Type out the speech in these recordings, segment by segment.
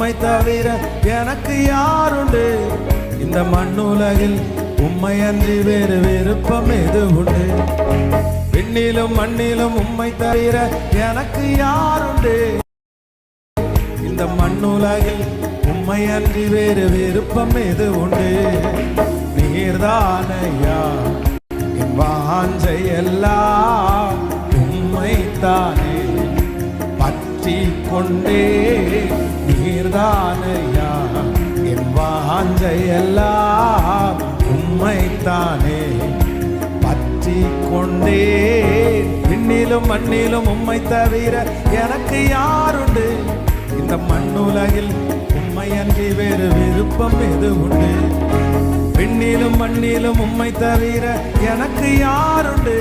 உம்மை தவிர எனக்கு யாருண்டு? இந்த மண்ணுலகில் உம்மை அன்றி வேறு விருப்பம் எது உண்டு? விண்ணிலும் மண்ணிலும் உம்மை தவிர எனக்கு யாருண்டு? இந்த மண்ணுலகில் உம்மை அன்றி வேறு விருப்பம் எது உண்டு? நீர்தானையா என் வாஞ்சை எல்லாம், உம்மைத்தானே பற்றி கொண்டே. நீர்தானையா என் வாஞ்சை எல்லாம், உம்மைத்தானே பற்றி கொண்டே. விண்ணிலும் மண்ணிலும் உம்மை தவிர எனக்கு யாருண்டு? இந்த மண்ணுலகில் உம்மை அன்றி வேறு விருப்பம் எது உண்டு? விண்ணிலும் மண்ணிலும் உம்மை தவிர எனக்கு யாருண்டு?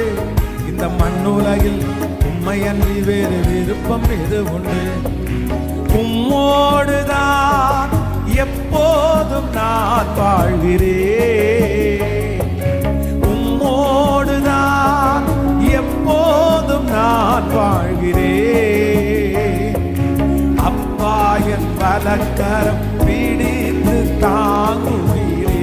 இந்த மண்ணுலகில் உம்மை அன்றி வேறு விருப்பம் எது உண்டு? உம்மோடுதான் எப்போதும் நான் வாழ்கிறேன். உம்மோடுதான் எப்போதும் நான் வாழ்கிறேன். அப்பா என் வலக்கரம் பிடித்து தாங்குகிறேன்.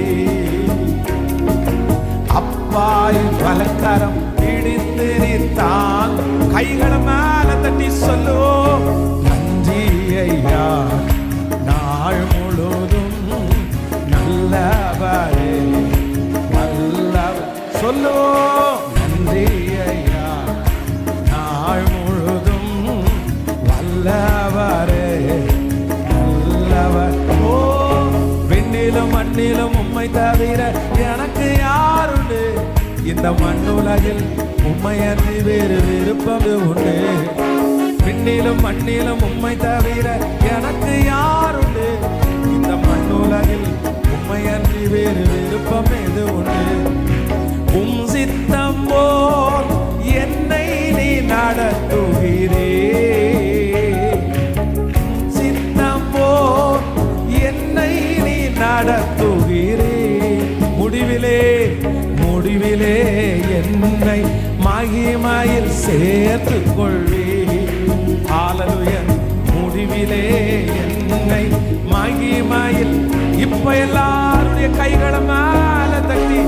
அப்பா என் வலக்கரம் பிடித்து நீ தாங்கு. கைகளை மேல தட்டி சொல்லுவோம், நன்றி ஐயா நாள் முழுதும் நல்லவரே நல்லவர். சொல்லுவோம், நன்றி ஐயா நாள் முழுதும் வல்லவரே நல்லவர். ஓ, விண்ணிலும் மண்ணிலும் உம்மை தவிர எனக்கு யாருண்டு? இந்த மண்ணுலகில் உம்மை அன்றி வேறு விருப்பம் உண்டு? விண்ணிலும் மண்ணிலும் உம்மை தவிர எனக்கு யாருண்டு? இந்த மண்ணுலகில் உம்மை அன்றி வேறு விருப்பம் எது உண்டு? உம் சித்தம் போல் என்னை நீ நடத்துகிறே. சித்தம் போல் என்னை நீ நடத்துகிறே. முடிவிலே முடிவிலே என்னை மகிமையில் சேர்த்து கொள்வே. ஹல்லேலூயா. முடிவிலே என்னை மகிமையில். இப்ப எல்லாருடைய கைகளை மேல தட்டி